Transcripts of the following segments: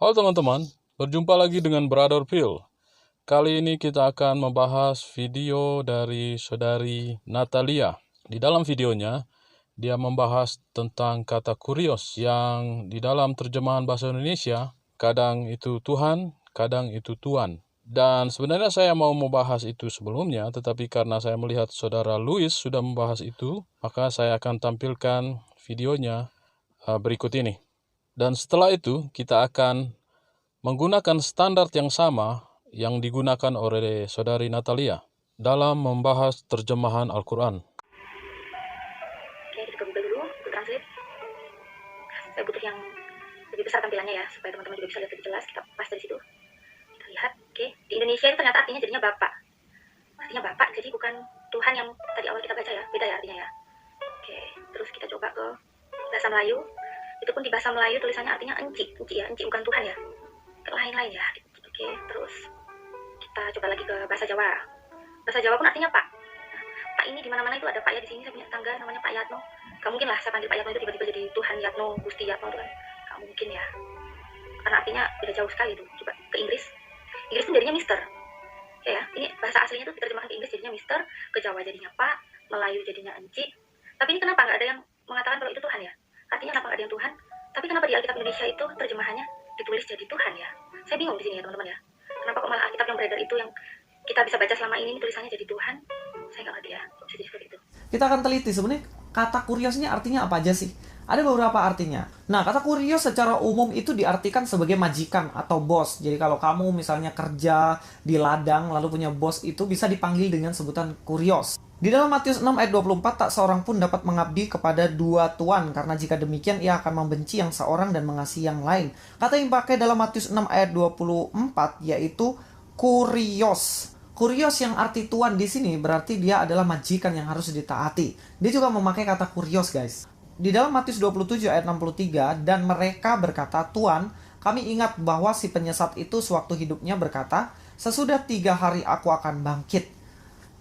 Halo teman-teman, berjumpa lagi dengan Brother Phil. Kali ini kita akan membahas video dari saudari Natalia. Di dalam videonya, dia membahas tentang kata kurios yang di dalam terjemahan bahasa Indonesia, kadang itu Tuhan, kadang itu Tuan. Dan sebenarnya saya mau membahas itu sebelumnya, tetapi karena saya melihat saudara Louis sudah membahas itu, maka saya akan tampilkan videonya berikut ini. Dan setelah itu, kita akan menggunakan standar yang sama yang digunakan oleh saudari Natalia dalam membahas terjemahan Al-Quran. Oke, kita buka dulu untuk translate. Saya butuh yang lebih besar tampilannya ya, supaya teman-teman juga bisa lihat lebih jelas. Kita pas dari situ. Kita lihat, oke. Di Indonesia itu ternyata artinya jadinya Bapak. Artinya Bapak, jadi bukan Tuhan yang tadi awal kita baca ya. Beda ya artinya ya. Oke, terus kita coba ke bahasa Melayu. Itu pun di bahasa Melayu tulisannya artinya enci. Enci ya, enci bukan Tuhan ya. Lain-lain ya. Oke, terus kita coba lagi ke bahasa Jawa. Bahasa Jawa pun artinya Pak. Pak ini di mana-mana itu ada Pak ya. Di sini saya punya tetangga namanya Pak Yatno. Gak mungkin lah saya panggil Pak Yatno itu tiba-tiba jadi Tuhan Yatno, Gusti Yatno itu kan. Gak mungkin ya. Karena artinya beda jauh sekali tuh. Coba ke Inggris. Inggris itu jadinya Mister. Ya, ini bahasa aslinya tuh diterjemahkan ke Inggris jadinya Mister, ke Jawa jadinya Pak, Melayu jadinya Enci. Tapi ini kenapa nggak ada yang mengatakan kalau itu Tuhan ya? Artinya kenapa nggak ada yang Tuhan? Tapi kenapa di Alkitab Indonesia itu terjemahannya ditulis jadi Tuhan ya? Saya bingung di sini ya teman-teman ya. Kenapa kok malah Alkitab yang beredar itu yang kita bisa baca selama ini tulisannya jadi Tuhan? Saya nggak ngerti ya. Kok bisa jadi seperti itu? Kita akan teliti sebenarnya kata kuriosnya artinya apa aja sih. Ada beberapa artinya. Nah, kata kurios secara umum itu diartikan sebagai majikan atau bos. Jadi kalau kamu misalnya kerja di ladang lalu punya bos itu bisa dipanggil dengan sebutan kurios. Di dalam Matius 6 ayat 24, tak seorang pun dapat mengabdi kepada dua tuan, karena jika demikian ia akan membenci yang seorang dan mengasihi yang lain. Kata yang dipakai dalam Matius 6 ayat 24 yaitu kurios. Kurios yang arti tuan di sini berarti dia adalah majikan yang harus ditaati. Dia juga memakai kata kurios, guys. Di dalam Matius 27 ayat 63, dan mereka berkata, Tuan, kami ingat bahwa si penyesat itu sewaktu hidupnya berkata, sesudah 3 hari aku akan bangkit.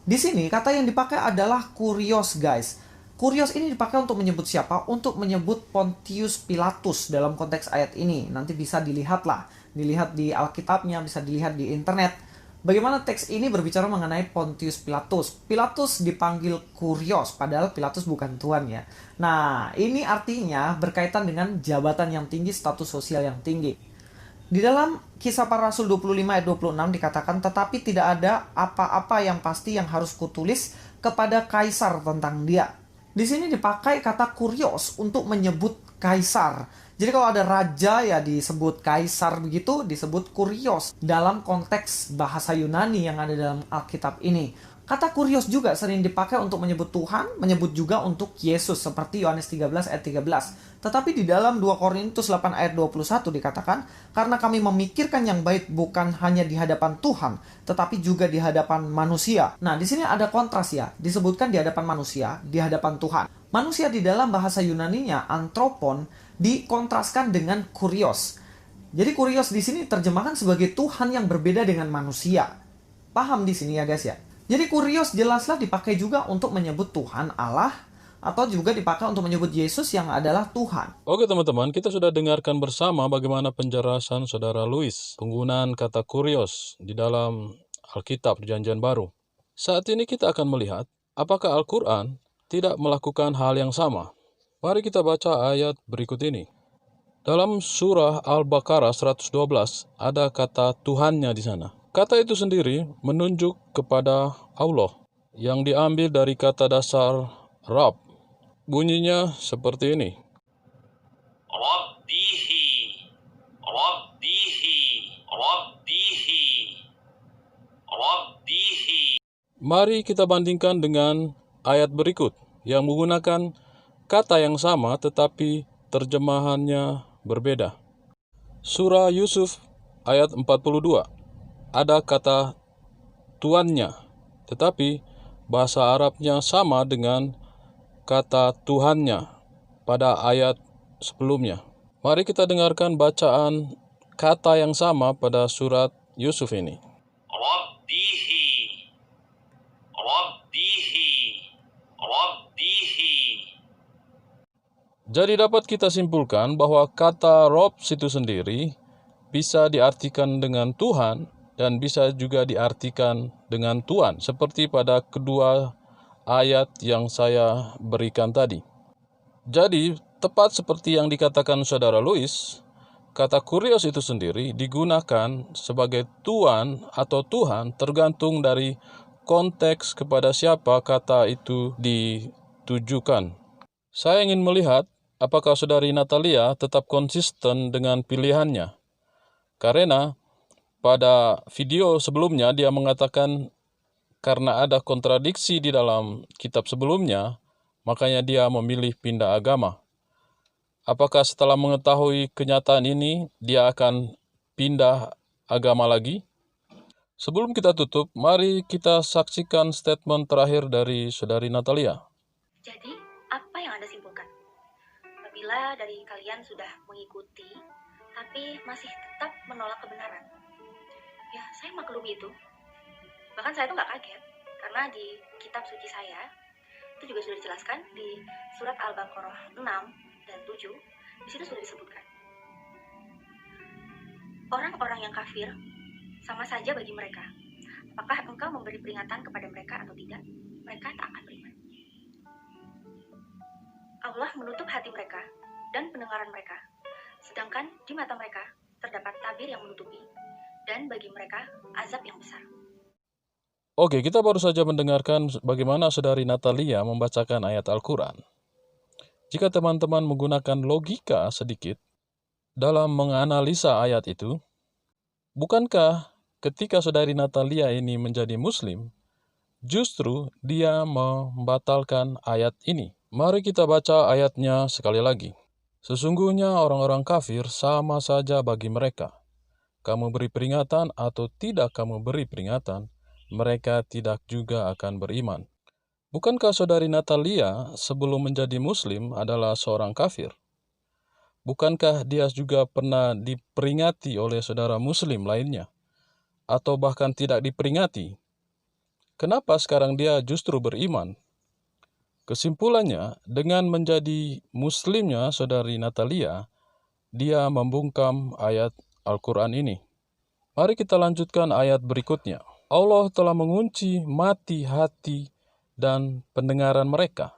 Di sini kata yang dipakai adalah kurios, guys. Kurios ini dipakai untuk menyebut siapa? Untuk menyebut Pontius Pilatus dalam konteks ayat ini. Nanti bisa dilihat di Alkitabnya, bisa dilihat di internet. Bagaimana teks ini berbicara mengenai Pontius Pilatus. Pilatus dipanggil kurios, padahal Pilatus bukan tuan ya. Nah, ini artinya berkaitan dengan jabatan yang tinggi, status sosial yang tinggi. Di dalam Kisah Para Rasul 25 ayat 26 dikatakan, tetapi tidak ada apa-apa yang pasti yang harus kutulis kepada kaisar tentang dia. Di sini dipakai kata kurios untuk menyebut kaisar. Jadi kalau ada raja ya disebut kaisar begitu, disebut kurios dalam konteks bahasa Yunani yang ada dalam Alkitab ini. Kata kurios juga sering dipakai untuk menyebut Tuhan, menyebut juga untuk Yesus seperti Yohanes 13 ayat 13. Tetapi di dalam 2 Korintus 8 ayat 21 dikatakan, karena kami memikirkan yang baik bukan hanya di hadapan Tuhan, tetapi juga di hadapan manusia. Nah, di sini ada kontras ya, disebutkan di hadapan manusia, di hadapan Tuhan. Manusia di dalam bahasa Yunaninya, antropon, dikontraskan dengan kurios. Jadi kurios di sini terjemahkan sebagai Tuhan yang berbeda dengan manusia. Paham di sini ya guys ya? Jadi kurios jelaslah dipakai juga untuk menyebut Tuhan Allah, atau juga dipakai untuk menyebut Yesus yang adalah Tuhan. Oke teman-teman, kita sudah dengarkan bersama bagaimana penjelasan saudara Louis penggunaan kata kurios di dalam Alkitab Perjanjian Baru. Saat ini kita akan melihat apakah Al-Quran tidak melakukan hal yang sama. Mari kita baca ayat berikut ini. Dalam surah Al-Baqarah 112 ada kata Tuhannya di sana. Kata itu sendiri menunjuk kepada Allah yang diambil dari kata dasar Rabb. Bunyinya seperti ini. Rabbihi, Rabbihi, Rabbihi, Rabbihi. Mari kita bandingkan dengan ayat berikut yang menggunakan kata yang sama tetapi terjemahannya berbeda. Surah Yusuf ayat 42. Ada kata tuannya, tetapi bahasa Arabnya sama dengan kata Tuhannya pada ayat sebelumnya. Mari kita dengarkan bacaan kata yang sama pada surat Yusuf ini. Rabbihi, Rabbihi, Rabbihi. Jadi dapat kita simpulkan bahwa kata Rob itu sendiri bisa diartikan dengan Tuhan dan bisa juga diartikan dengan Tuhan, seperti pada kedua ayat yang saya berikan tadi. Jadi, tepat seperti yang dikatakan Saudara Louis, kata kurios itu sendiri digunakan sebagai Tuhan atau Tuhan tergantung dari konteks kepada siapa kata itu ditujukan. Saya ingin melihat apakah Saudari Natalia tetap konsisten dengan pilihannya. Karena pada video sebelumnya dia mengatakan karena ada kontradiksi di dalam kitab sebelumnya, makanya dia memilih pindah agama. Apakah setelah mengetahui kenyataan ini, dia akan pindah agama lagi? Sebelum kita tutup, mari kita saksikan statement terakhir dari Saudari Natalia. Jadi, apa yang Anda simpulkan? Apabila dari kalian sudah mengikuti, tapi masih tetap menolak kebenaran. Ya, saya maklumi itu. Bahkan saya tuh nggak kaget, karena di kitab suci saya, itu juga sudah dijelaskan di surat Al-Baqarah 6 dan 7, di situ sudah disebutkan. Orang-orang yang kafir sama saja bagi mereka. Apakah engkau memberi peringatan kepada mereka atau tidak? Mereka tak akan beriman. Allah menutup hati mereka dan pendengaran mereka, sedangkan di mata mereka terdapat tabir yang menutupi, dan bagi mereka azab yang besar. Oke, kita baru saja mendengarkan bagaimana Saudari Natalia membacakan ayat Al-Quran. Jika teman-teman menggunakan logika sedikit dalam menganalisa ayat itu, bukankah ketika Saudari Natalia ini menjadi Muslim, justru dia membatalkan ayat ini? Mari kita baca ayatnya sekali lagi. Sesungguhnya orang-orang kafir sama saja bagi mereka. Kamu beri peringatan atau tidak kamu beri peringatan, mereka tidak juga akan beriman. Bukankah Saudari Natalia sebelum menjadi Muslim adalah seorang kafir? Bukankah dia juga pernah diperingati oleh saudara Muslim lainnya? Atau bahkan tidak diperingati? Kenapa sekarang dia justru beriman? Kesimpulannya, dengan menjadi Muslimnya Saudari Natalia, dia membungkam ayat Al-Quran ini. Mari kita lanjutkan ayat berikutnya. Allah telah mengunci mati hati dan pendengaran mereka,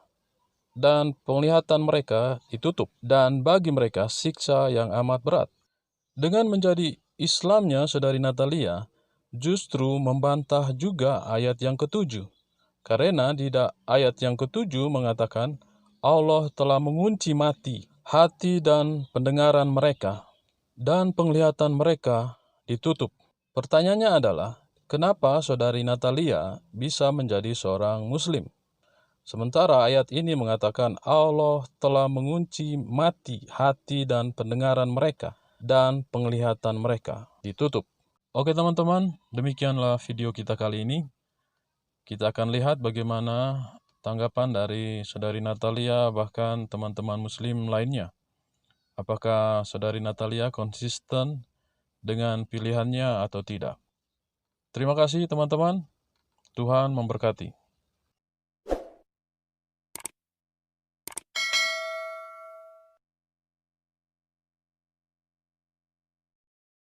dan penglihatan mereka ditutup, dan bagi mereka siksa yang amat berat. Dengan menjadi Islamnya Saudari Natalia, justru membantah juga ayat yang ketujuh. Karena di ayat yang ketujuh mengatakan, Allah telah mengunci mati, hati dan pendengaran mereka, dan penglihatan mereka ditutup. Pertanyaannya adalah, kenapa Saudari Natalia bisa menjadi seorang Muslim? Sementara ayat ini mengatakan Allah telah mengunci mati, hati, dan pendengaran mereka, dan penglihatan mereka ditutup. Oke teman-teman, demikianlah video kita kali ini. Kita akan lihat bagaimana tanggapan dari Saudari Natalia, bahkan teman-teman Muslim lainnya. Apakah Saudari Natalia konsisten dengan pilihannya atau tidak? Terima kasih teman-teman. Tuhan memberkati.